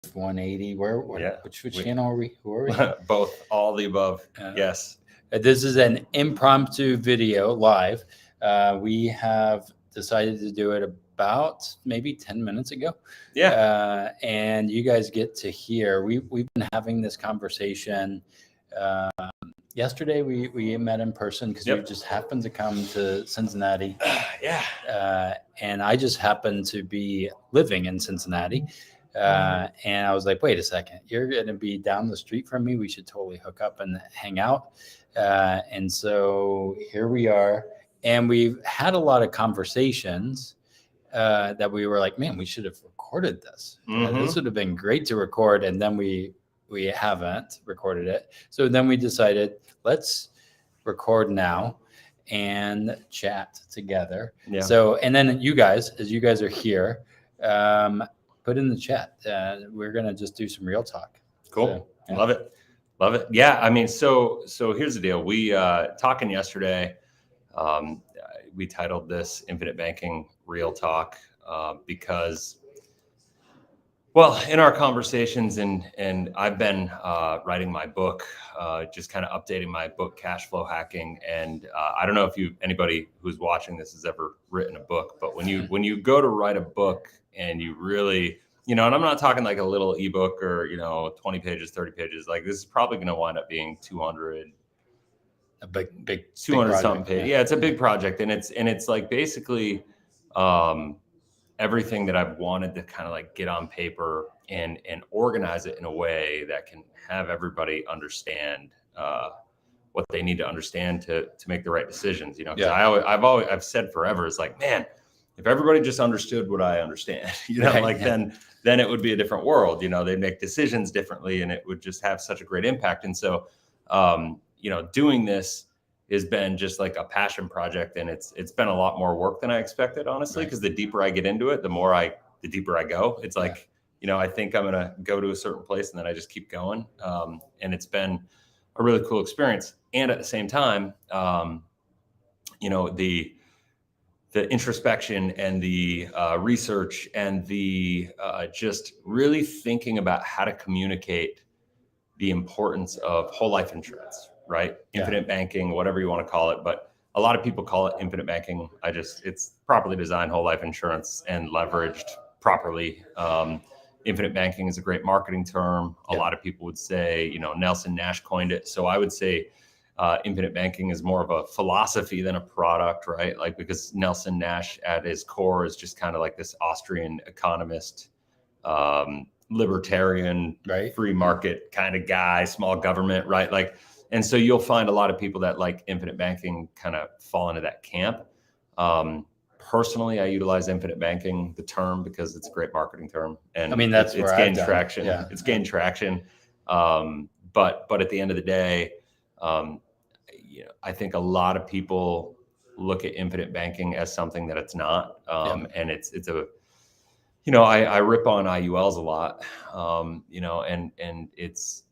LIFE180. Which channel are we? Who are we? Both, all the above. Yes. This is an impromptu video live. We have decided to do it about maybe 10 minutes ago. Yeah. And you guys get to hear, we've been having this conversation. Yesterday we met in person because you just happened to come to Cincinnati. And I just happened to be living in Cincinnati. And I was like, wait a second, you're going to be down the street from me. We should totally hook up and hang out. And so here we are. And we've had a lot of conversations that we were like, man, we should have recorded this. This would have been great to record. And then we haven't recorded it. So then we decided, let's record now and chat together. Yeah. So, and then you guys, as you guys are here, put in the chat. We're going to just do some real talk. Cool. So, yeah. Love it. Love it. Yeah. I mean, so here's the deal. We, talking yesterday, we titled this Infinite Banking Real Talk, because, well, in our conversations and I've been, writing my book, just kind of updating my book, Cashflow Hacking. And, I don't know if anybody who's watching this has ever written a book, but when you go to write a book and you really, and I'm not talking like a little ebook or, 20 pages, 30 pages, like this is probably going to wind up being 200, a big 200 something pages. Yeah. It's a big project. And it's like basically, everything that I've wanted to kind of like get on paper and organize it in a way that can have everybody understand, what they need to understand to make the right decisions, I've said forever, it's like, man, if everybody just understood what I understand, then it would be a different world. They'd make decisions differently and it would just have such a great impact. And so, doing this has been just like a passion project, and it's been a lot more work than I expected, honestly, because the deeper I get into it, the deeper I go. It's like, I think I'm going to go to a certain place and then I just keep going. And it's been a really cool experience. And at the same time, the introspection and the research and the just really thinking about how to communicate the importance of whole life insurance, right? Infinite banking, whatever you want to call it. But a lot of people call it infinite banking. It's properly designed whole life insurance and leveraged properly. Infinite banking is a great marketing term. A lot of people would say, Nelson Nash coined it. So I would say, infinite banking is more of a philosophy than a product, right? Like, because Nelson Nash at his core is just kind of like this Austrian economist, libertarian, free market kind of guy, small government, right? Like, and so you'll find a lot of people that like infinite banking kind of fall into that camp. Personally, I utilize infinite banking, the term, because it's a great marketing term, and I mean it's gained traction. Yeah. It's gained traction. But at the end of the day, I think a lot of people look at infinite banking as something that it's not. And it's a, I rip on IULs a lot, and it's,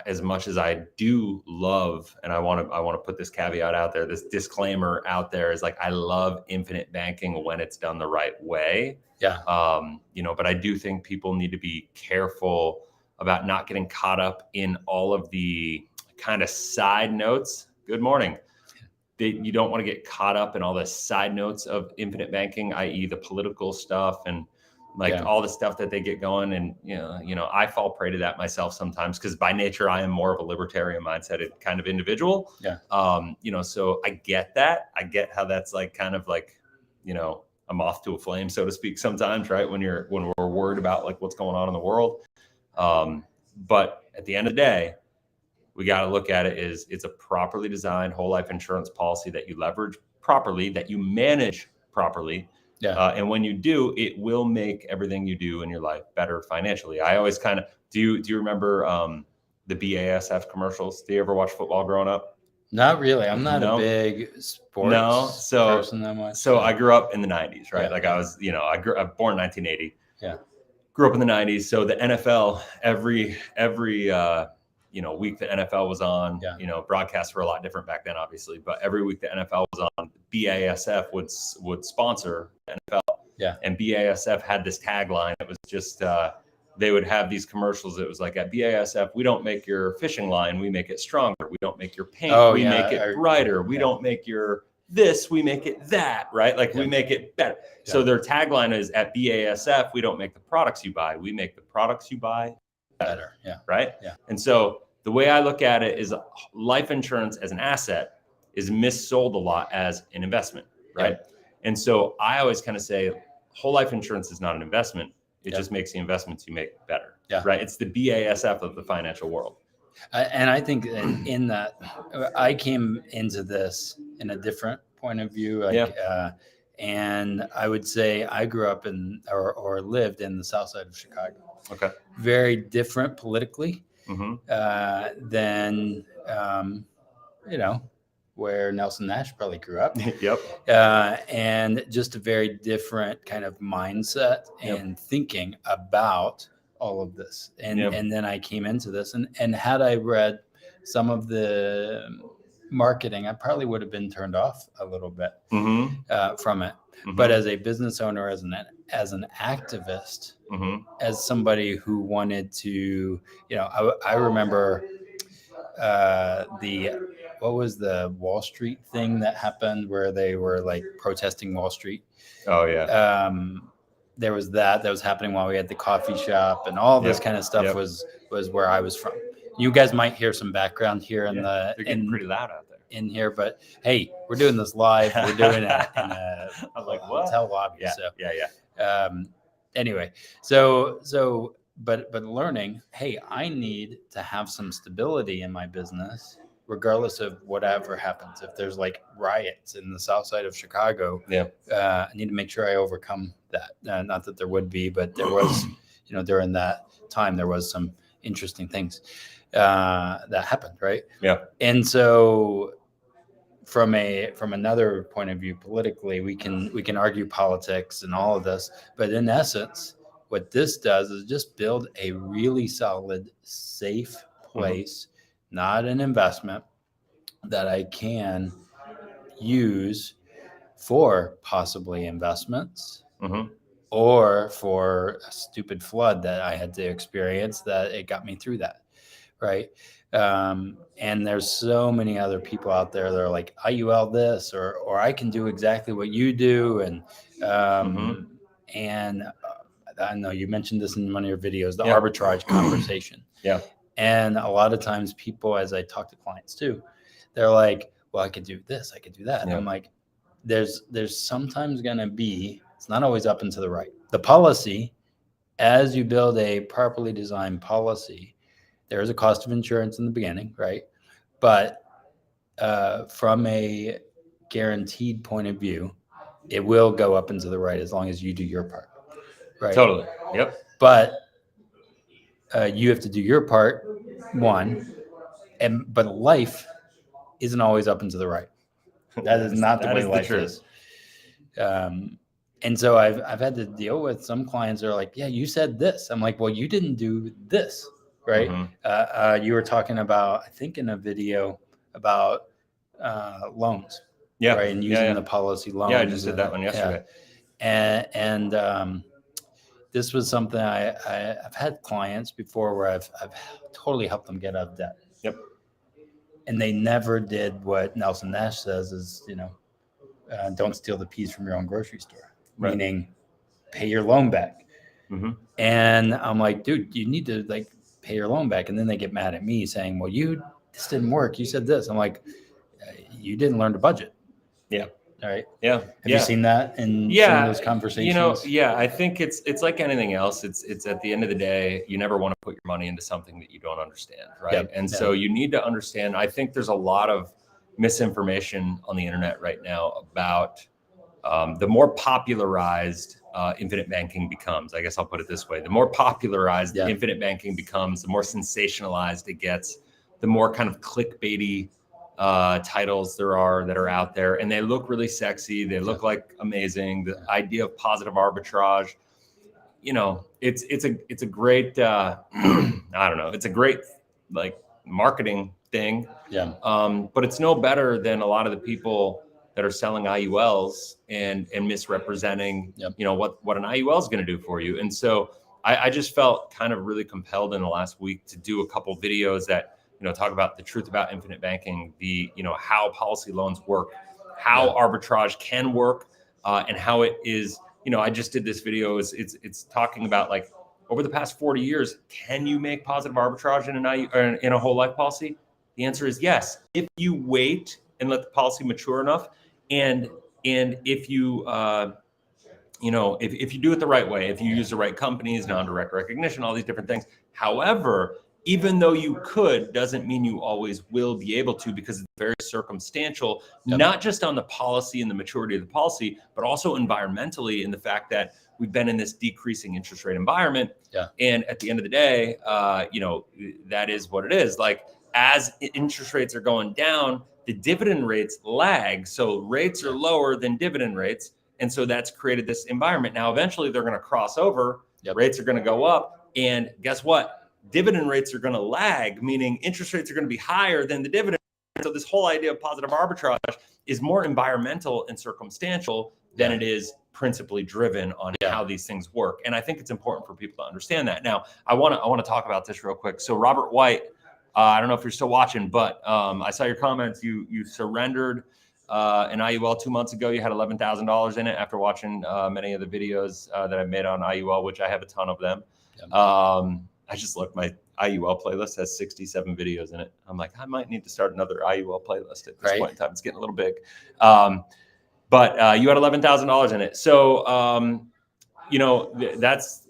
as much as I do love, and I want to put this caveat out there, this disclaimer out there is like, I love infinite banking when it's done the right way. Yeah. But I do think people need to be careful about not getting caught up in all of the kind of side notes. Good morning. You don't want to get caught up in all the side notes of infinite banking, i.e. the political stuff and all the stuff that they get going. And, I fall prey to that myself sometimes, because by nature, I am more of a libertarian mindset kind of individual. Yeah. So I get that. I get how that's like, kind of like, a moth to a flame, so to speak, sometimes, right? When we're worried about like what's going on in the world. But at the end of the day, we got to look at it as it's a properly designed whole life insurance policy that you leverage properly, that you manage properly. Yeah. And when you do, it will make everything you do in your life better financially. I always kind of, do you remember the BASF commercials? Do you ever watch football growing up? Not really. I'm not a big sports person that much. So I grew up in the 90s, right? I was, I'm born in 1980. Yeah. Grew up in the 90s. So the NFL, every week the NFL was on, broadcasts were a lot different back then, obviously, but every week the NFL was on, BASF would sponsor the NFL. Yeah. And BASF had this tagline. It was just, they would have these commercials. It was like, at BASF, we don't make your fishing line, we make it stronger. We don't make your paint, we make it brighter. We don't make your this, we make it that, right? Like we make it better. So their tagline is, at BASF, we don't make the products you buy, we make the products you buy better. Right? And so the way I look at it is, life insurance as an asset is missold a lot as an investment, right? And so I always kind of say, whole life insurance is not an investment. It just makes the investments you make better, right? It's the BASF of the financial world. And I think in that, I came into this in a different point of view. And I would say I grew up in or lived in the south side of Chicago. Okay. Very different politically than, where Nelson Nash probably grew up. And just a very different kind of mindset and thinking about all of this. And then I came into this, and had I read some of the marketing, I probably would have been turned off a little bit from it. But as a business owner, as an activist, as somebody who wanted to, I remember what was the Wall Street thing that happened where they were like protesting Wall Street? Oh yeah. There was that was happening while we had the coffee shop, and all this kind of stuff was where I was from. You guys might hear some background here they're getting pretty loud out there in here, but hey, we're doing this live. We're doing it in a I was like, what? hotel lobby. Anyway, but learning, hey, I need to have some stability in my business, regardless of whatever happens. If there's like riots in the south side of Chicago, I need to make sure I overcome that. Not that there would be, but there was, during that time, there was some interesting things that happened, right? And so from another point of view, politically, we can argue politics and all of this, but in essence, what this does is just build a really solid, safe place, not an investment, that I can use for possibly investments or for a stupid flood that I had to experience that it got me through that. Right. And there's so many other people out there that are like, IUL this, or I can do exactly what you do. And I know you mentioned this in one of your videos, the arbitrage conversation. And a lot of times people, as I talk to clients too, they're like, well, I could do this, I could do that. And I'm like, there's sometimes going to be, it's not always up and to the right. The policy, as you build a properly designed policy, there is a cost of insurance in the beginning, right? But from a guaranteed point of view, it will go up and to the right as long as you do your part. Right. Totally. But you have to do your part, one, but life isn't always up and to the right. That is not the way life is. And so I've had to deal with some clients that are like, yeah, you said this. I'm like, well, you didn't do this, right? You were talking about, I think in a video about loans. Right. And using the policy loans. I just did that one yesterday. And this was something I've had clients before where I've totally helped them get out of debt. And they never did what Nelson Nash says is, don't steal the peas from your own grocery store, meaning pay your loan back. And I'm like, dude, you need to like pay your loan back. And then they get mad at me saying, well, this didn't work. You said this. I'm like, you didn't learn to budget. All right. Have you seen that in some of those conversations? I think it's like anything else. It's at the end of the day, you never want to put your money into something that you don't understand, right? So you need to understand. I think there's a lot of misinformation on the internet right now about the more popularized infinite banking becomes. I guess I'll put it this way: the more popularized infinite banking becomes, the more sensationalized it gets, the more kind of clickbaity titles there are that are out there, and they look really sexy. They look like amazing. The idea of positive arbitrage, it's a great, I don't know. It's a great like marketing thing. But it's no better than a lot of the people that are selling IULs and misrepresenting, what an IUL is going to do for you. And so I just felt kind of really compelled in the last week to do a couple videos that, talk about the truth about infinite banking, how policy loans work, how arbitrage can work, and how it is, I just did this video. It's talking about like over the past 40 years, can you make positive arbitrage in a whole life policy? The answer is yes. If you wait and let the policy mature enough, and if you, if you do it the right way, if you use the right companies, non-direct recognition, all these different things. However, even though you could, doesn't mean you always will be able to, because it's very circumstantial, not just on the policy and the maturity of the policy, but also environmentally in the fact that we've been in this decreasing interest rate environment. And at the end of the day, that is what it is. Like, as interest rates are going down, the dividend rates lag. So rates are lower than dividend rates. And so that's created this environment. Now, eventually they're going to cross over, rates are going to go up. And guess what? Dividend rates are going to lag, meaning interest rates are going to be higher than the dividend. So this whole idea of positive arbitrage is more environmental and circumstantial than it is principally driven on how these things work. And I think it's important for people to understand that. Now, I want to talk about this real quick. So Robert White, I don't know if you're still watching, but I saw your comments. You surrendered an IUL 2 months ago. You had $11,000 in it after watching many of the videos that I've made on IUL, which I have a ton of them. I just looked, my IUL playlist has 67 videos in it. I'm like, I might need to start another IUL playlist at this point in time. It's getting a little big. But you had $11,000 in it. So, that's,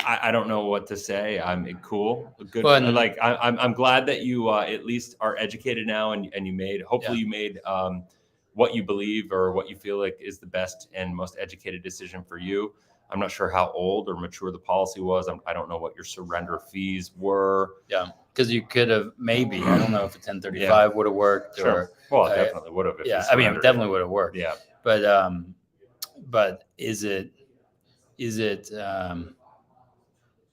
I don't know what to say. I'm cool. Good. Well, like, I'm glad that you at least are educated now, and you made, hopefully you made what you believe or what you feel like is the best and most educated decision for you. I'm not sure how old or mature the policy was. I don't know what your surrender fees were. Yeah, because you could have maybe, I don't know if a 1035 would have worked. Sure. Well, it definitely would have. Yeah, I mean, it definitely would have worked. Yeah. But is it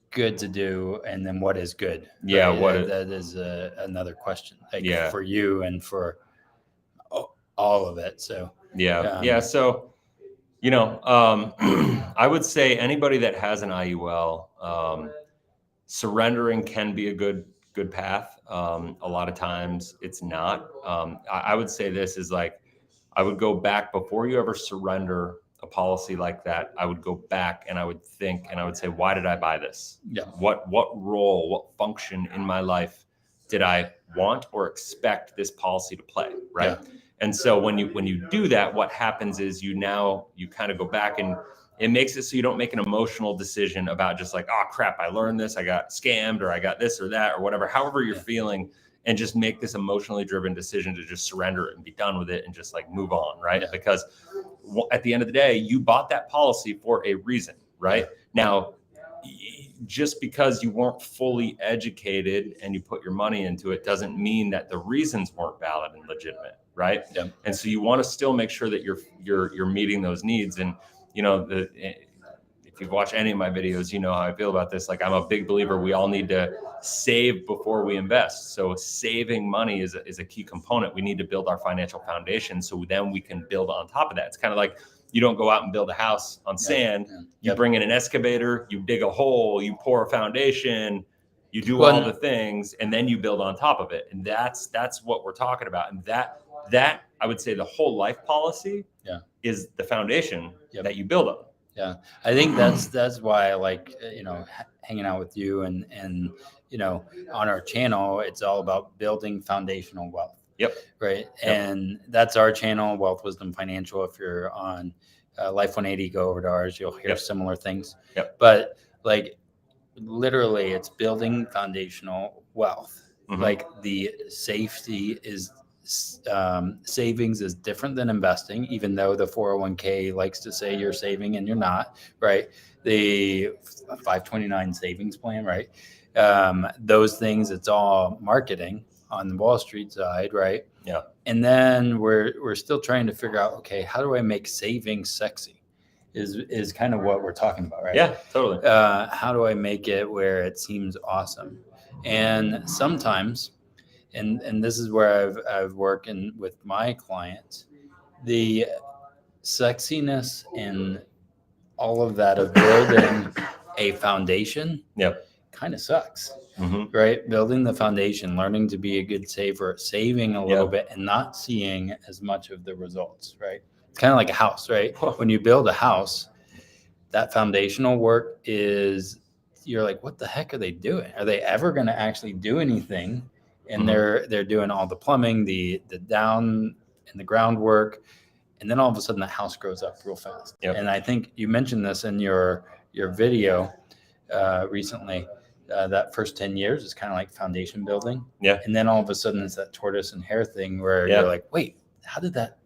good to do? And then what is good? Yeah, right? That is another question. Like, for you and for all of it. So So, I would say anybody that has an IUL, surrendering can be a good path. A lot of times it's not. I would say this is like, I would go back before you ever surrender a policy like that. I would go back and I would think, and I would say, why did I buy this? What role, what function in my life did I want or expect this policy to play? Right. And so when you do that, what happens is you kind of go back, and it makes it so you don't make an emotional decision about just like, oh crap, I learned this, I got scammed, or I got this or that, or whatever, however you're feeling, and just make this emotionally driven decision to just surrender it and be done with it and just like move on. Right. Because at the end of the day, you bought that policy for a reason. Right. Now, just because you weren't fully educated and you put your money into it doesn't mean that the reasons weren't valid and legitimate. Right. And so you want to still make sure that you're meeting those needs. And, if you've watched any of my videos, you know how I feel about this. Like, I'm a big believer. We all need to save before we invest. So saving money is a key component. We need to build our financial foundation, so then we can build on top of that. It's kind of like, you don't go out and build a house on sand. You bring in an excavator, you dig a hole, you pour a foundation, you do all the things, and then you build on top of it. And that's what we're talking about. And that I would say the whole life policy is the foundation that you build on. Yeah, I think that's why I like, hanging out with you and on our channel, it's all about building foundational wealth. Right. And that's our channel, Wealth Wisdom Financial. If you're on LIFE180, go over to ours, you'll hear similar things. But like, literally, it's building foundational wealth. Like, the safety is savings is different than investing, even though the 401k likes to say you're saving and you're not, right? The 529 savings plan, right? Those things, it's all marketing on the Wall Street side, right? And then we're still trying to figure out, okay, how do I make savings sexy? Is kind of what we're talking about, right? Yeah, totally. How do I make it where it seems awesome? And sometimes, and this is where I've worked with my clients, the sexiness and all of that of building a foundation, kind of sucks, right? Building the foundation, learning to be a good saver, saving a little bit and not seeing as much of the results, right? It's kind of like a house, right? When you build a house, that foundational work is, you're like, what the heck are they doing? Are they ever going to actually do anything? And they're doing all the plumbing, the down and the groundwork. And then all of a sudden the house grows up real fast. And I think you mentioned this in your video recently, that first 10 years is kind of like foundation building. And then all of a sudden it's that tortoise and hare thing where you're like, wait, how did that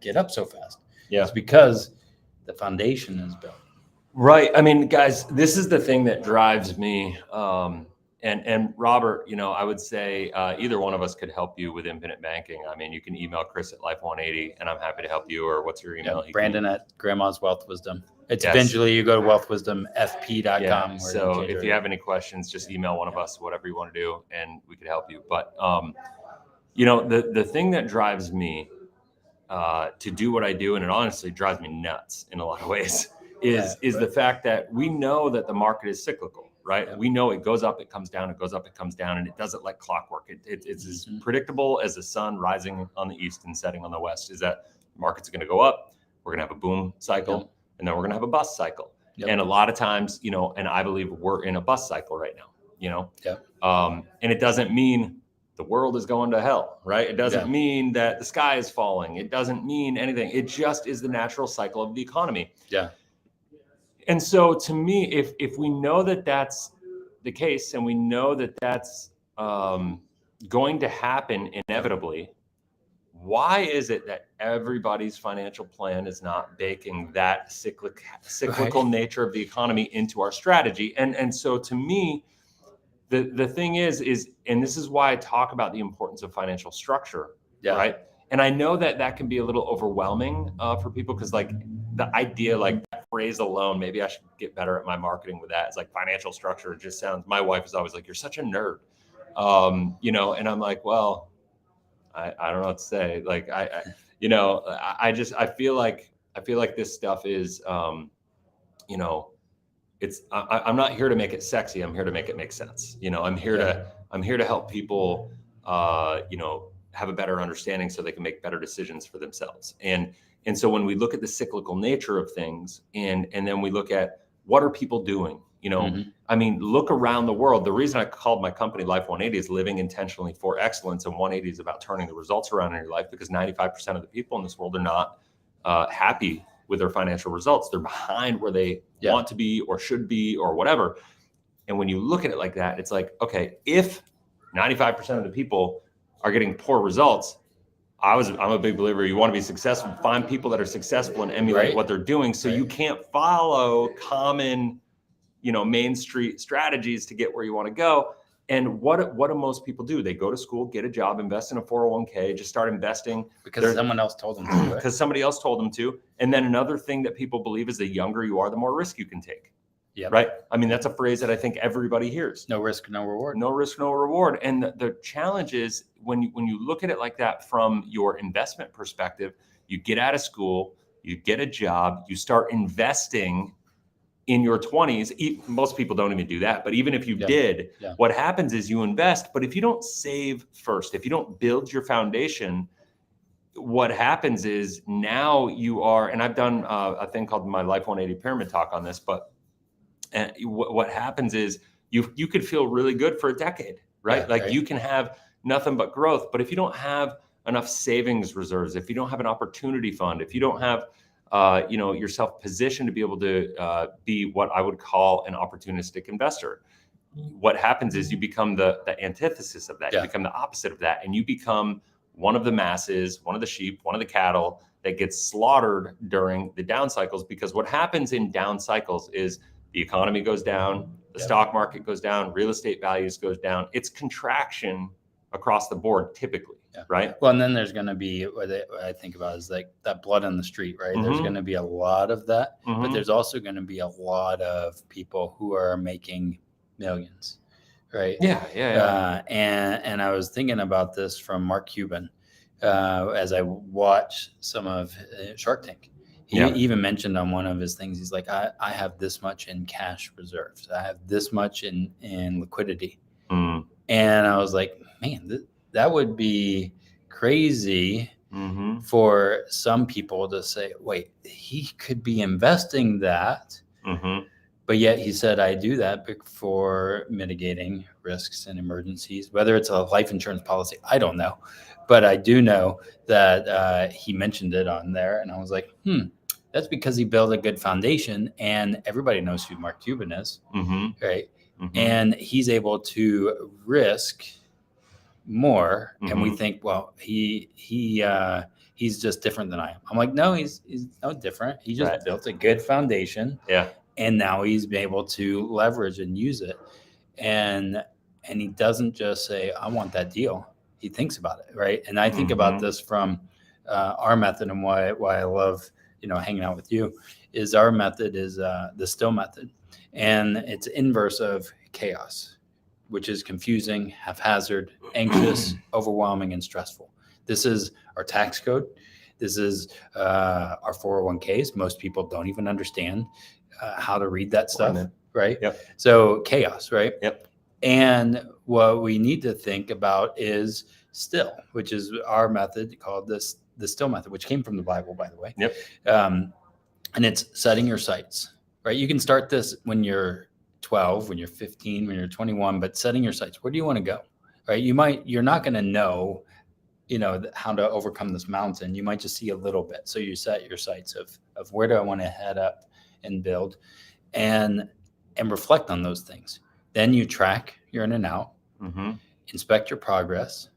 get up so fast? It's because the foundation is built. Right. I mean, guys, this is the thing that drives me. And Robert, I would say either one of us could help you with infinite banking. I mean, you can email Chris at LIFE180 and I'm happy to help you. Or what's your email? Brandon at Grandma's Wealth Wisdom. It's eventually you go to wealthwisdomfp.com. So if you have any questions, just email one of us, whatever you want to do, and we could help you. But, the thing that drives me to do what I do, and it honestly drives me nuts in a lot of ways, is the fact that we know that the market is cyclical, right? We know it goes up, it comes down, it goes up, it comes down, and it does it like clockwork. It's as predictable as the sun rising on the east and setting on the west. Is that the market's going to go up, we're going to have a boom cycle, and then we're going to have a bust cycle. And a lot of times, and I believe we're in a bust cycle right now, and it doesn't mean the world is going to hell, right? It doesn't mean that the sky is falling. It doesn't mean anything. It just is the natural cycle of the economy. And so to me, if we know that that's the case, and we know that that's going to happen inevitably, why is it that everybody's financial plan is not baking that cyclical nature of the economy into our strategy? And so to me, the thing is, and this is why I talk about the importance of financial structure, right? And I know that can be a little overwhelming for people, because like the idea, like that phrase alone, maybe I should get better at my marketing with that. It's like financial structure. It just sounds, my wife is always like, you're such a nerd, and I'm like, well, I don't know what to say. Like, I feel like this stuff is, I'm not here to make it sexy. I'm here to make it make sense. I'm here to help people, have a better understanding so they can make better decisions for themselves. And so when we look at the cyclical nature of things, and then we look at what are people doing, I mean, look around the world. The reason I called my company LIFE180 is living intentionally for excellence. And 180 is about turning the results around in your life, because 95% of the people in this world are not happy with their financial results. They're behind where they want to be or should be or whatever. And when you look at it like that, it's like, okay, if 95% of the people are getting poor results, I'm a big believer, you want to be successful, find people that are successful and emulate what they're doing. So you can't follow common, Main Street strategies to get where you want to go. And what do most people do? They go to school, get a job, invest in a 401k, just start investing. Because someone else told them to. Because somebody else told them to. And then another thing that people believe is the younger you are, the more risk you can take. Right? I mean, that's a phrase that I think everybody hears. No risk, no reward. No risk, no reward. And the challenge is when you look at it like that from your investment perspective, you get out of school, you get a job, you start investing in your 20s. Most people don't even do that. But even if you did, what happens is you invest. But if you don't save first, if you don't build your foundation, what happens is now you are, and I've done a thing called my LIFE180 pyramid talk on this, but what happens is you could feel really good for a decade, right? You can have nothing but growth. But if you don't have enough savings reserves, if you don't have an opportunity fund, if you don't have yourself positioned to be able to be what I would call an opportunistic investor, what happens is you become the antithesis of that. You become the opposite of that. And you become one of the masses, one of the sheep, one of the cattle that gets slaughtered during the down cycles. Because what happens in down cycles is the economy goes down, the stock market goes down, real estate values goes down. It's contraction across the board typically, right? Well, and then there's going to be what I think about is like that blood on the street, right? There's going to be a lot of that, but there's also going to be a lot of people who are making millions, right? And I was thinking about this from Mark Cuban as I watch some of Shark Tank. He even mentioned on one of his things, he's like, I have this much in cash reserves. I have this much in liquidity. And I was like, man, that would be crazy for some people to say, wait, he could be investing that. But yet he said, I do that for mitigating risks and emergencies, whether it's a life insurance policy. I don't know. But I do know that he mentioned it on there. And I was like, that's because he built a good foundation. And everybody knows who Mark Cuban is, right? And he's able to risk more. And we think, well, he's just different than I am. I'm like, no, he's no different. He just built a good foundation. Yeah. And now he's been able to leverage and use it. And he doesn't just say, I want that deal. He thinks about it, right? And I think about this from our method, and why I love, hanging out with you, is our method is the STILL method. And it's inverse of chaos, which is confusing, haphazard, anxious, overwhelming, and stressful. This is our tax code. This is our 401ks. Most people don't even understand how to read that stuff, right? Yep. So chaos, right? Yep. And what we need to think about is STILL, which is our method called the STILL method, which came from the Bible, by the way. Yep. And it's setting your sights, right? You can start this when you're 12, when you're 15, when you're 21, but setting your sights. Where do you want to go, right? You're not going to know, how to overcome this mountain. You might just see a little bit. So you set your sights of where do I want to head up and build, and reflect on those things. Then you track your in and out, inspect your progress,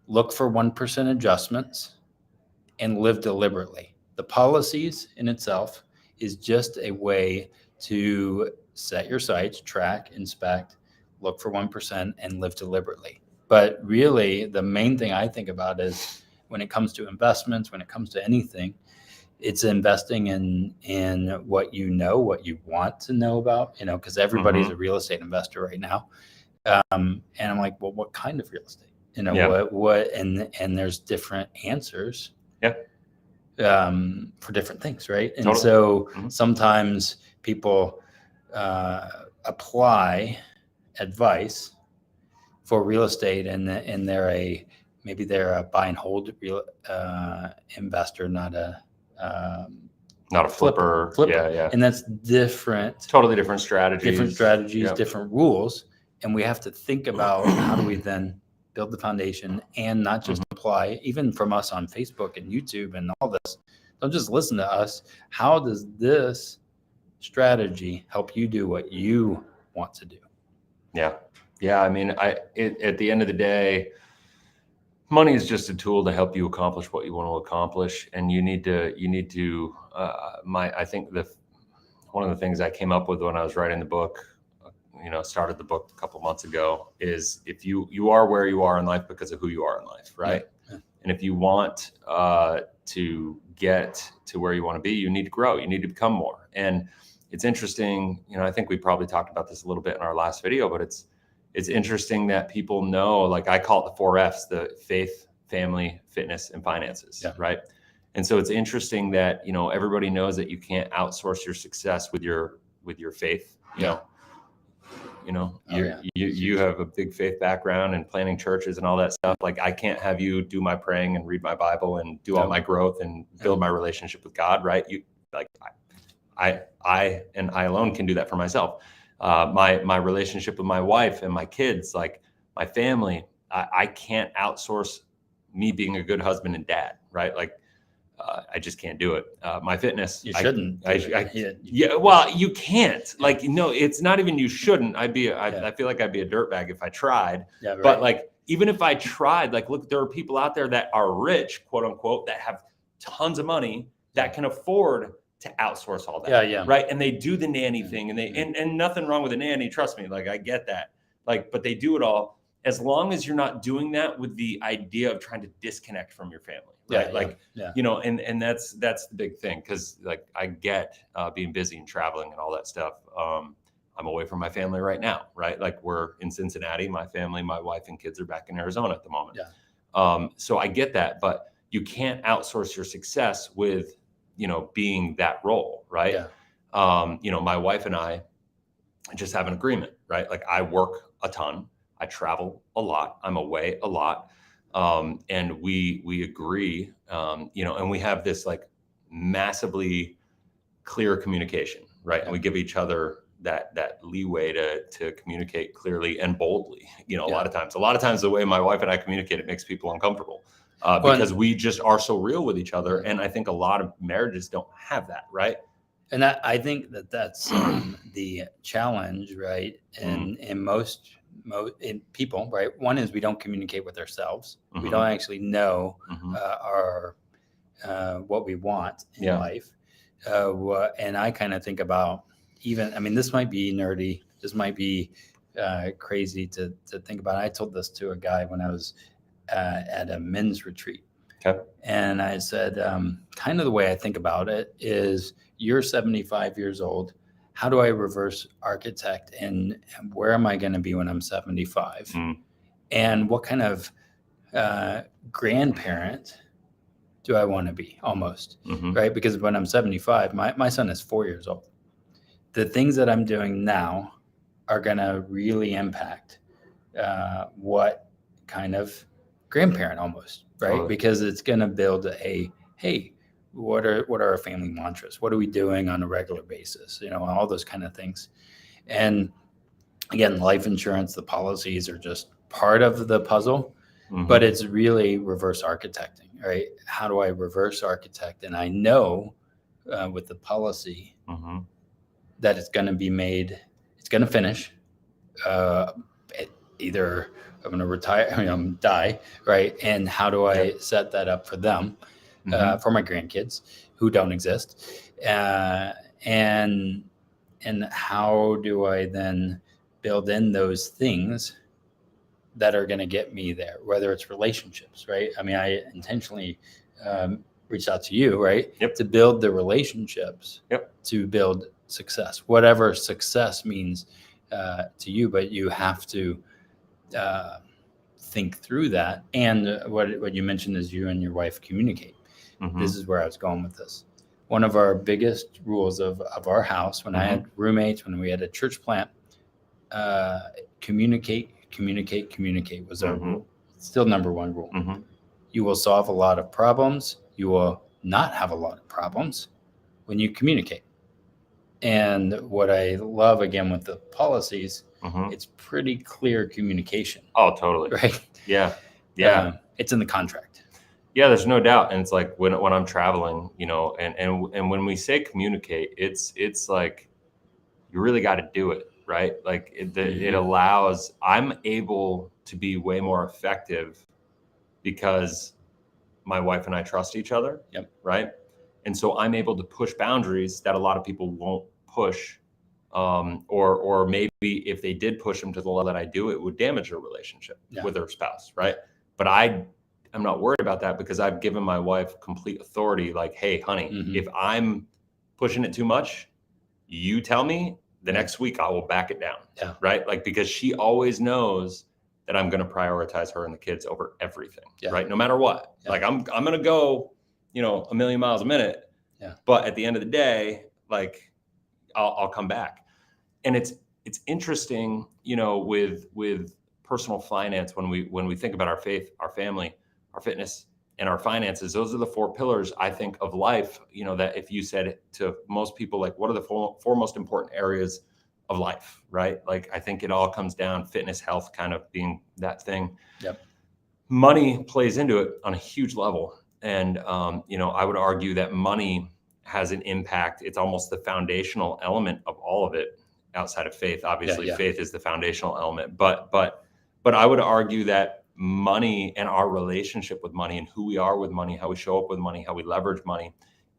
look for 1% adjustments, and live deliberately. The policies in itself is just a way to set your sights, track, inspect, look for 1%, and live deliberately. But really, the main thing I think about is when it comes to investments, when it comes to anything, it's investing in what what you want to know about, because everybody's a real estate investor right now. And I'm like, well, what kind of real estate? What, and there's different answers for different things, right? And so sometimes people apply advice for real estate, and maybe they're a buy and hold real investor, not a flipper. Yeah. And that's different. Totally different strategies. Different rules. And we have to think about how do we then build the foundation and not just apply, even from us on Facebook and YouTube and all this. Don't just listen to us. How does this strategy help you do what you want to do? Yeah. I mean, at the end of the day, money is just a tool to help you accomplish what you want to accomplish. And you need to, I think one of the things I came up with when I was writing the book, started the book a couple months ago, is if you are where you are in life because of who you are in life, right? Yeah. And if you want to get to where you want to be, you need to grow, you need to become more. And it's interesting, I think we probably talked about this a little bit in our last video, but it's interesting that people know, like I call it the 4 F's, the faith, family, fitness, and finances, right? And so it's interesting that, everybody knows that you can't outsource your success with your faith, you have a big faith background and planning churches and all that stuff. Like I can't have you do my praying and read my Bible and do all my growth and build my relationship with God, right? I alone can do that for myself. My relationship with my wife and my kids, like my family, I can't outsource me being a good husband and dad, right? Like I just can't do it. My fitness, you shouldn't. Well, you can't. Like, no, it's not even you shouldn't. I feel like I'd be a dirtbag if I tried. Yeah, right. But like, even if I tried, like, look, there are people out there that are rich, quote unquote, that have tons of money that can afford to outsource all that. Right. And they do the nanny thing, and nothing wrong with a nanny. Trust me. Like, I get that. Like, but they do it all as long as you're not doing that with the idea of trying to disconnect from your family. Right. And that's the big thing. Cause like I get being busy and traveling and all that stuff. I'm away from my family right now. Right. Like we're in Cincinnati, my family, my wife and kids are back in Arizona at the moment. So I get that, but you can't outsource your success with, being that role, right? Yeah. My wife and I just have an agreement, right? Like I work a ton, I travel a lot, I'm away a lot. And we agree, and we have this like massively clear communication, right? Yeah. And we give each other that leeway to communicate clearly and boldly. A lot of times the way my wife and I communicate, it makes people uncomfortable because we just are so real with each other. And I think a lot of marriages don't have that, right? And I think that's the challenge, right? And in most people, right? One is we don't communicate with ourselves. We don't actually know our what we want in life. And I kind of think about this might be nerdy. This might be crazy to think about. I told this to a guy when I was at a men's retreat. Okay. And I said, kind of the way I think about it is you're 75 years old. How do I reverse architect and where am I going to be when I'm 75? And what kind of grandparent do I want to be almost, right? Because when I'm 75, my son is 4 years old. The things that I'm doing now are going to really impact what kind of grandparent almost, right? Totally. Because it's going to build hey, what are our family mantras? What are we doing on a regular basis? All those kind of things. And again, life insurance, the policies are just part of the puzzle, but it's really reverse architecting, right? How do I reverse architect? And I know with the policy that it's going to be made, it's going to finish. Either I'm going to retire, die, right? And how do I set that up for them, for my grandkids who don't exist? And how do I then build in those things that are going to get me there, whether it's relationships, right? I intentionally reached out to you, right? To build the relationships, to build success, whatever success means to you, but you have to think through that. And what you mentioned is you and your wife communicate. This is where I was going with this. One of our biggest rules of our house, when I had roommates, when we had a church plant, communicate was our rule. Still number one rule. You will solve a lot of problems. You will not have a lot of problems when you communicate. And what I love, again, with the policies, it's pretty clear communication. Oh, totally. Right? Yeah. It's in the contract. Yeah, there's no doubt. And it's like when I'm traveling, and when we say communicate, it's like you really got to do it, right? Like it allows, I'm able to be way more effective because my wife and I trust each other. Right. And so I'm able to push boundaries that a lot of people won't push. Or maybe if they did push them to the level that I do, it would damage their relationship with their spouse. Right. But I'm not worried about that because I've given my wife complete authority. Like, hey, honey, if I'm pushing it too much, you tell me. The next week I will back it down. Right. Like, because she always knows that I'm going to prioritize her and the kids over everything. Right. No matter what. Like I'm going to go, a million miles a minute. But at the end of the day, like I'll come back. And it's interesting, with personal finance, when we think about our faith, our family, our fitness, and our finances, those are the four pillars, I think, of life. That if you said to most people, like, what are the four most important areas of life, right? Like, I think it all comes down, fitness, health, kind of being that thing. Money plays into it on a huge level. And, I would argue that money has an impact. It's almost the foundational element of all of it outside of faith. Obviously, faith is the foundational element, but I would argue that money and our relationship with money and who we are with money, how we show up with money, how we leverage money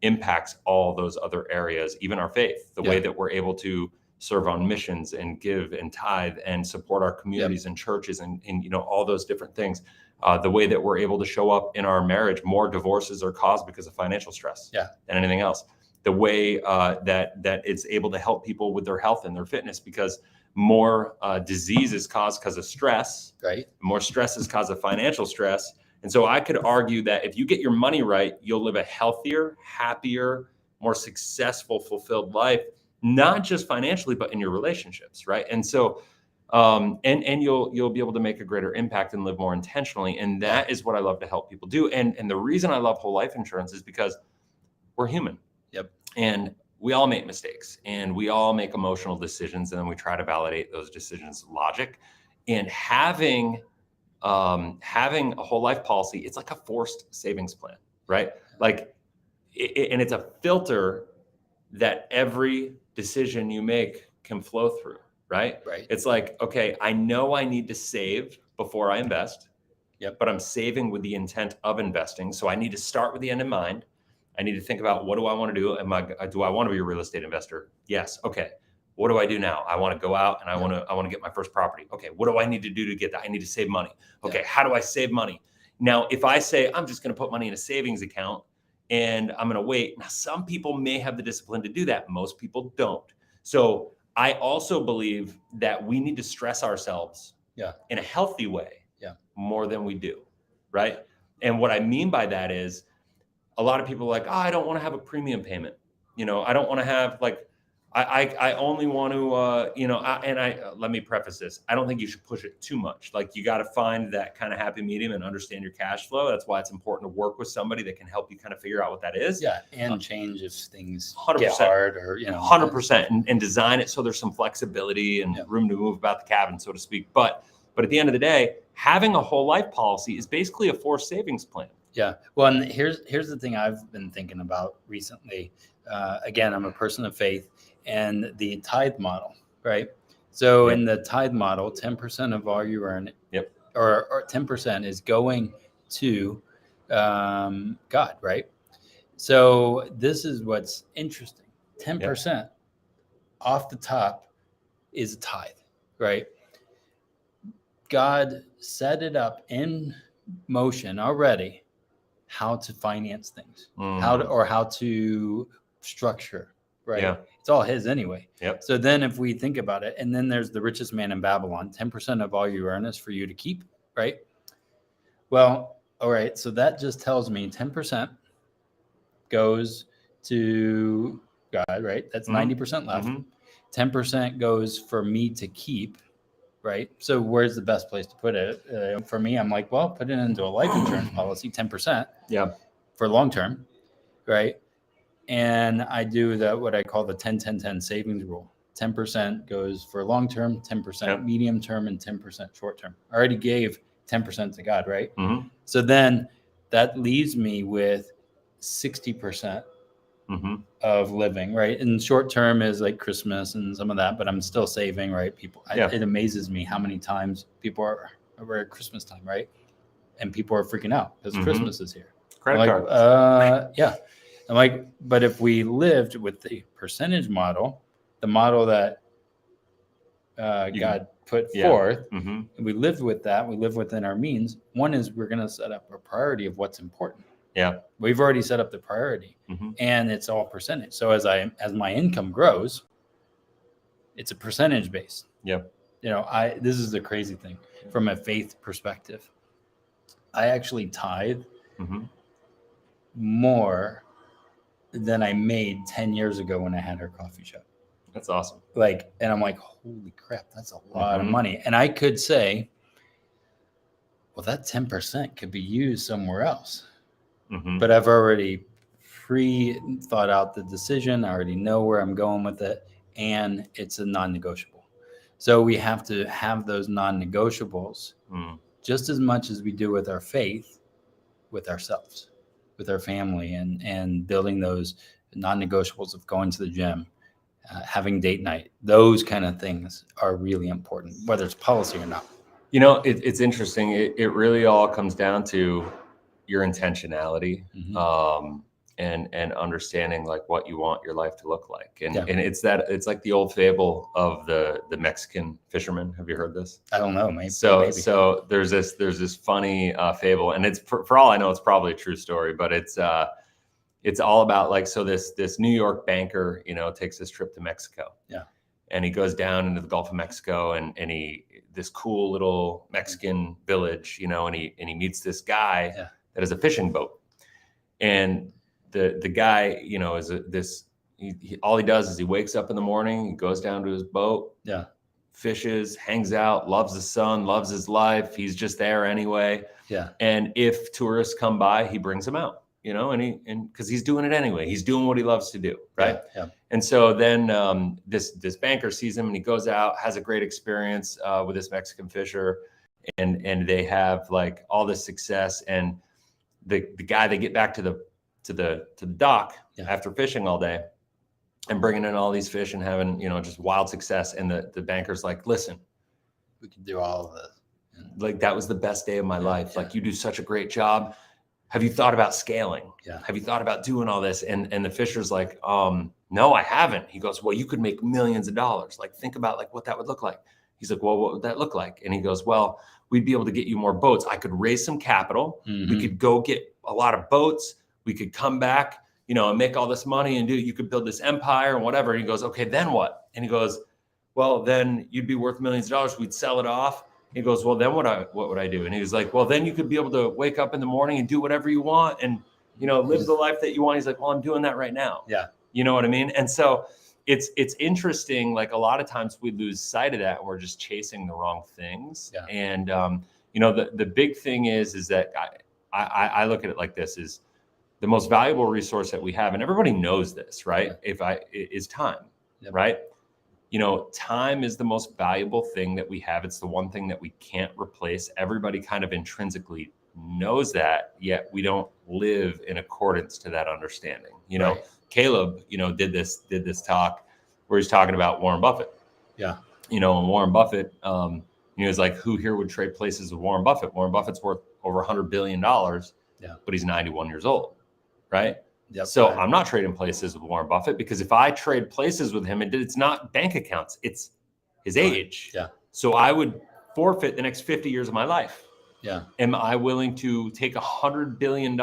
impacts all those other areas, even our faith, the way that we're able to serve on missions and give and tithe and support our communities and churches and all those different things. The way that we're able to show up in our marriage, more divorces are caused because of financial stress than anything else. The way that it's able to help people with their health and their fitness, because more disease is caused because of stress, right? More stress is caused of financial stress. And so I could argue that if you get your money right, you'll live a healthier, happier, more successful, fulfilled life, not just financially, but in your relationships, right? And so, and you'll be able to make a greater impact and live more intentionally. And that is what I love to help people do. And the reason I love whole life insurance is because we're human. Yep. And we all make mistakes, and we all make emotional decisions, and then we try to validate those decisions with logic. And having a whole life policy, it's like a forced savings plan, right? Like, and it's a filter that every decision you make can flow through, right? Right. It's like, okay, I know I need to save before I invest. Yep. But I'm saving with the intent of investing. So I need to start with the end in mind. I need to think about, what do I want to do? Do I want to be a real estate investor? Yes. Okay. What do I do now? I want to go out and I want to get my first property. Okay. What do I need to do to get that? I need to save money. Okay. How do I save money? Now, if I say I'm just going to put money in a savings account and I'm going to wait. Now, some people may have the discipline to do that. Most people don't. So I also believe that we need to stress ourselves in a healthy way more than we do, right? And what I mean by that is, a lot of people are like, I don't want to have a premium payment. I don't want to have I only want to, let me preface this. I don't think you should push it too much. Like, you got to find that kind of happy medium and understand your cash flow. That's why it's important to work with somebody that can help you kind of figure out what that is. Yeah. And change if things 100%, get hard, or, 100%, and design it so there's some flexibility and room to move about the cabin, so to speak. But at the end of the day, having a whole life policy is basically a forced savings plan. Yeah. Well, and here's the thing I've been thinking about recently. Again, I'm a person of faith, and the tithe model, right? So in the tithe model, 10% of all you earn, or 10% is going to God, right? So this is what's interesting. 10% off the top is a tithe, right? God set it up in motion already, how to finance things, how to structure, right? Yeah. It's all his anyway. Yep. So then if we think about it, and then there's the richest man in Babylon, 10% of all you earn is for you to keep, right? Well, all right. So that just tells me 10% goes to God, right? That's 90% left. 10% goes for me to keep, right? So where's the best place to put it? For me, I'm like, well, put it into a life insurance policy, 10%. Yeah. For long term, right? And I do what I call the 10-10-10 savings rule. 10% goes for long term, 10% medium term, and 10% short term. I already gave 10% to God, right? So then that leaves me with 60% of living, right? And short term is like Christmas and some of that, but I'm still saving, right? It amazes me how many times people are at Christmas time, right? And people are freaking out because Christmas is here. Credit cards. I'm like, but if we lived with the percentage model, the model that God put forth, and we lived with that, we live within our means. One is we're going to set up a priority of what's important. Yeah. We've already set up the priority, and it's all percentage. So as my income grows, it's a percentage base. Yeah. This is the crazy thing from a faith perspective. I actually tithe more than I made 10 years ago when I had our coffee shop. That's awesome. And I'm like, holy crap, that's a lot of money. And I could say, well, that 10% could be used somewhere else. But I've already thought out the decision. I already know where I'm going with it, and it's a non-negotiable. So we have to have those non-negotiables just as much as we do with our faith, with ourselves, with our family, and building those non-negotiables of going to the gym, having date night. Those kind of things are really important, whether it's policy or not. It's interesting. It really all comes down to your intentionality, and understanding like what you want your life to look like. And it's like the old fable of the Mexican fisherman. Have you heard this? I don't know, maybe. So there's this funny fable, and it's for all I know, it's probably a true story, but it's all about like, so this New York banker, takes this trip to Mexico. Yeah. And he goes down into the Gulf of Mexico, and this cool little Mexican village, and he meets this guy that has a fishing boat. And the guy, is all he does is he wakes up in the morning, he goes down to his boat, fishes, hangs out, loves the sun, loves his life. He's just there anyway. Yeah. And if tourists come by, he brings them out, and because he's doing it anyway, he's doing what he loves to do. Right. Yeah. And so then this banker sees him and he goes out, has a great experience with this Mexican fisher, and they have like all this success. And the guy, they get back to the dock after fishing all day and bringing in all these fish and having, just wild success. And the banker's like, listen, we can do all of this. Like, that was the best day of my life. Like, you do such a great job. Have you thought about scaling? Have you thought about doing all this? And the fisher's like, no, I haven't. He goes, well, you could make millions of dollars. Like, think about like what that would look like. He's like, well, what would that look like? And he goes, well, we'd be able to get you more boats. I could raise some capital. We could go get a lot of boats. We could come back, and make all this money and you could build this empire and whatever. And he goes, okay, then what? And he goes, well, then you'd be worth millions of dollars. We'd sell it off. He goes, well, then what would I do? And he was like, well, then you could be able to wake up in the morning and do whatever you want and, live the life that you want. He's like, well, I'm doing that right now. Yeah. You know what I mean? And so it's interesting. Like, a lot of times we lose sight of that and we're just chasing the wrong things. Yeah. And, the big thing is that I look at it like this: is the most valuable resource that we have, and everybody knows this, right? Is time, right? Time is the most valuable thing that we have. It's the one thing that we can't replace. Everybody kind of intrinsically knows that, yet we don't live in accordance to that understanding. Caleb, did this talk where he's talking about Warren Buffett. Yeah. And Warren Buffett, he was like, who here would trade places with Warren Buffett? Warren Buffett's worth over $100 billion, but he's 91 years old, right? Yep. So I'm not trading places with Warren Buffett, because if I trade places with him, it's not bank accounts, it's his age. Yeah. So I would forfeit the next 50 years of my life. Yeah. Am I willing to take $100 billion?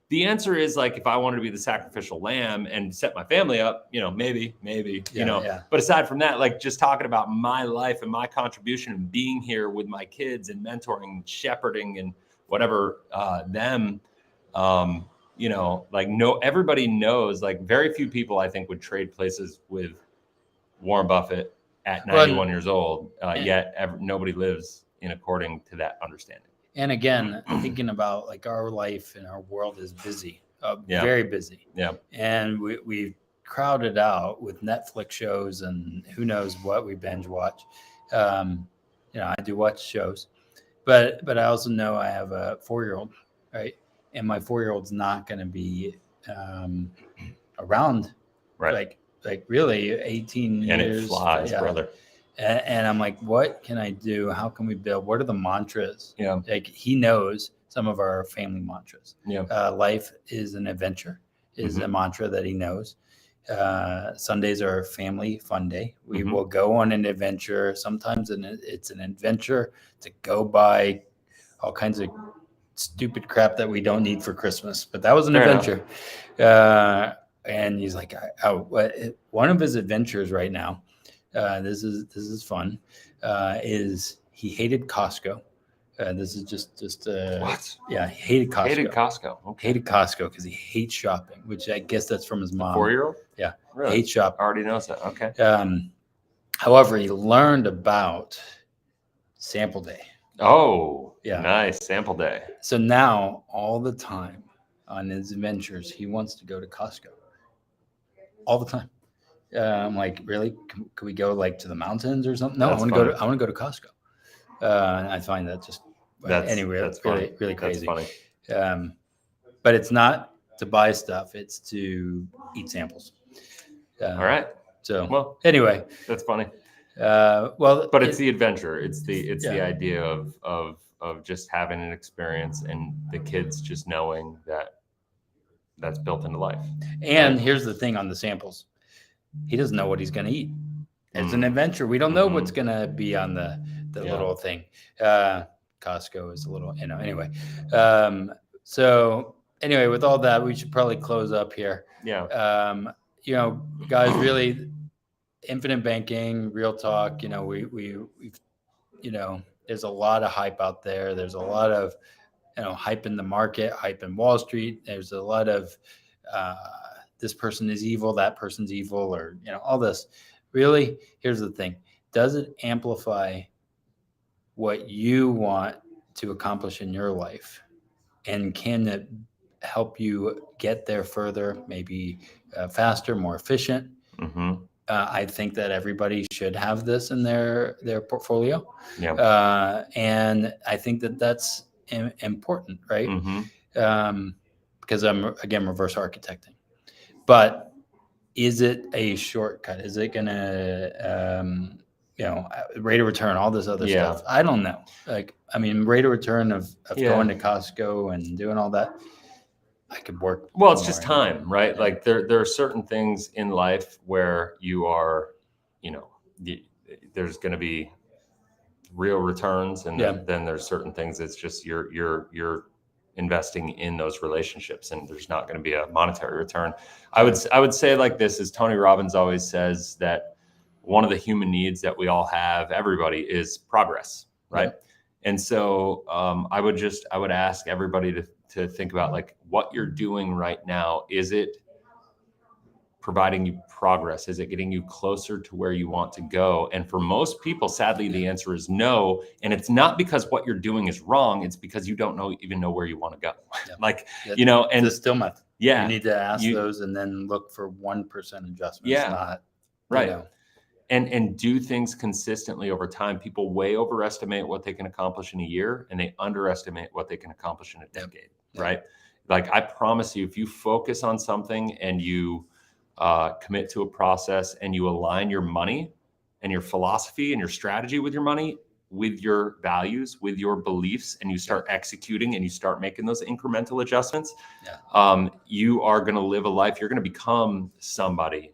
The answer is, like, if I wanted to be the sacrificial lamb and set my family up, maybe, but aside from that, like, just talking about my life and my contribution and being here with my kids and mentoring and shepherding and whatever, everybody knows, like, very few people, I think, would trade places with Warren Buffett at 91 years old, yet nobody lives in according to that understanding. And again, thinking about, like, our life and our world is busy, very busy. Yeah. And we crowded out with Netflix shows and who knows what we binge watch. I do watch shows, but I also know I have a 4-year-old, right? And my 4-year-old's not going to be around, right? Like really 18 and years. And it flies, brother. And I'm like, what can I do? How can we build? What are the mantras? Yeah. Like, he knows some of our family mantras. Yeah. Life is an adventure is a mantra that he knows. Sundays are family fun day. We will go on an adventure. Sometimes it's an adventure to go buy all kinds of stupid crap that we don't need for Christmas, but that was an adventure. And he's like, one of his adventures right now, this is fun, is he hated Costco. This is just what? Yeah, he hated Costco. Okay. Hated Costco because he hates shopping, which I guess that's from his mom. 4-year-old? Yeah, really? Hates shopping. Already knows that. Okay. However, he learned about sample day. Oh, yeah, nice, sample day. So now, all the time on his adventures, he wants to go to Costco. All the time. I'm like, really? Could we go, like, to the mountains or something? No, I want to go to Costco. And I find that just that's really, really crazy. That's funny. But it's not to buy stuff; it's to eat samples. All right. So, anyway, that's funny. But it's the adventure. It's the idea of just having an experience and the kids just knowing that that's built into life. And here's the thing on the samples. He doesn't know what he's going to eat. It's an adventure. We don't know what's going to be on the little thing. Costco is a little, anyway. So anyway, with all that, we should probably close up here. Yeah. Guys, really, infinite banking, real talk, we've there's a lot of hype out there. There's a lot of, hype in the market, hype in Wall Street. There's a lot of this person is evil, that person's evil, or, all this. Really, here's the thing. Does it amplify what you want to accomplish in your life? And can it help you get there further, maybe faster, more efficient? I think that everybody should have this in their portfolio. And I think that that's important, right? Because I'm, again, reverse architecting. But is it a shortcut? Is it going to, rate of return, all this other stuff? I don't know. Like, I mean, rate of return of going to Costco and doing all that, I could work. Well, it's just time, right? Like there are certain things in life where you are, there's going to be real returns, and then there's certain things it's just you're investing in those relationships, and there's not going to be a monetary return. I would say like this, is Tony Robbins always says that one of the human needs that we all have, everybody, is progress, right? And so I would ask everybody to think about like what you're doing right now. Is it providing you progress? Is it getting you closer to where you want to go? And for most people, sadly, the answer is no. And it's not because what you're doing is wrong. It's because you don't even know where you want to go. And the still method. You need to ask those and then look for 1% adjustments. Not, right. And do things consistently over time. People way overestimate what they can accomplish in a year, and they underestimate what they can accomplish in a decade, right? Like, I promise you, if you focus on something and you commit to a process and you align your money and your philosophy and your strategy with your money, with your values, with your beliefs, and you start executing and you start making those incremental adjustments, you are going to live a life. You're going to become somebody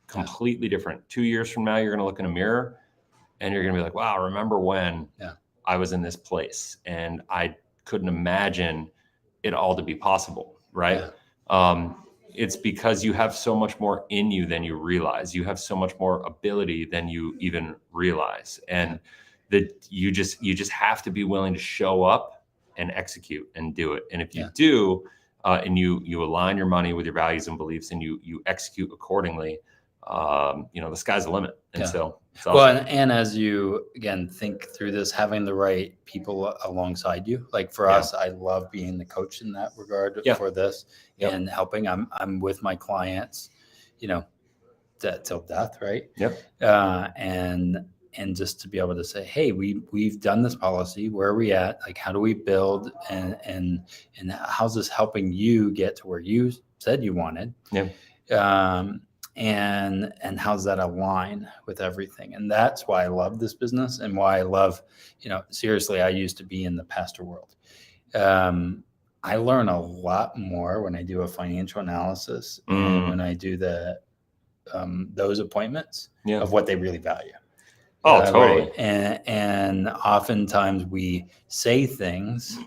completely different. 2 years from now, you're going to look in a mirror and you're going to be like, wow, remember when I was in this place and I couldn't imagine it all to be possible, right? It's because you have so much more in you than you realize. You have so much more ability than you even realize. And that you just have to be willing to show up and execute and do it. And if you do, and you align your money with your values and beliefs, and you execute accordingly, the sky's the limit. And so it's awesome. Well, and as you, again, think through this, having the right people alongside you, like for us, I love being the coach in that regard for this and helping. I'm with my clients, till death, right? And just to be able to say, hey, we've done this policy. Where are we at? Like, how do we build, and how's this helping you get to where you said you wanted? And how's that align with everything? And that's why I love this business, and why I love, seriously, I used to be in the pastor world. I learn a lot more when I do a financial analysis and when I do those appointments of what they really value. Oh, totally. Right? And oftentimes we say things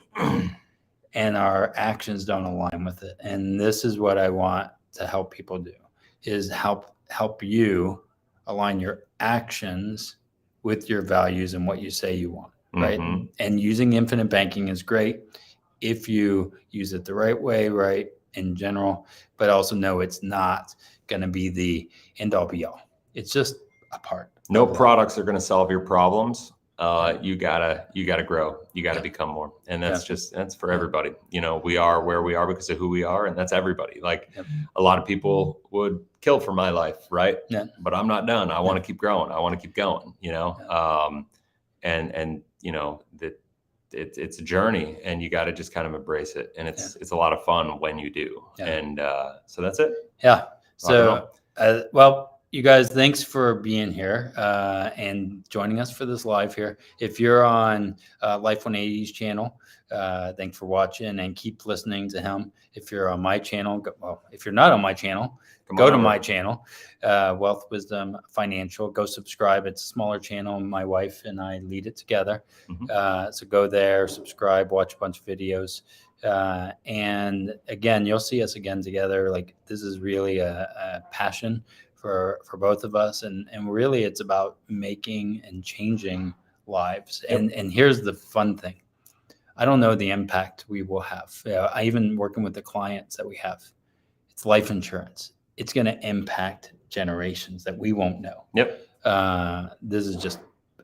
and our actions don't align with it. And this is what I want to help people do, is help you align your actions with your values and what you say you want, right? And using infinite banking is great if you use it the right way, right, in general, but also know it's not going to be the end all be all. It's just a part. No products are going to solve your problems. You gotta grow. You gotta become more. And that's for everybody. We are where we are because of who we are, and that's everybody. Like a lot of people would kill for my life, right? But I'm not done. I want to keep growing. I want to keep going, and that it's a journey, and you got to just kind of embrace it. And it's a lot of fun when you do. And so that's it. So, you guys, thanks for being here and joining us for this live here. If you're on LIFE180's channel, thanks for watching, and keep listening to him. If you're on my channel, if you're not on my channel, go to my channel, Wealth Wisdom Financial. Go subscribe. It's a smaller channel. My wife and I lead it together. So go there, subscribe, watch a bunch of videos. And again, you'll see us again together. Like, this is really a passion for both of us, and really it's about making and changing lives. And here's the fun thing. I don't know the impact we will have. I even working with the clients that we have, It's life insurance. It's going to impact generations that we won't know. Yep. This is just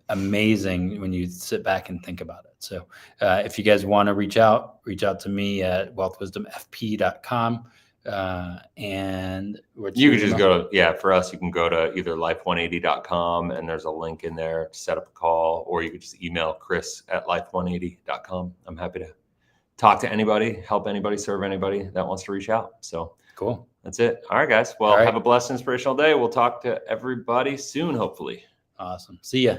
amazing when you sit back and think about it. So if you guys want to reach out to me at wealthwisdomfp.com. And you could just go to, for us, you can go to either life180.com and there's a link in there to set up a call, or you could just email Chris at life180.com. I'm happy to talk to anybody, help anybody, serve anybody that wants to reach out. So cool. That's it. All right, guys. Well, have a blessed, inspirational day. We'll talk to everybody soon, hopefully. Awesome. See ya.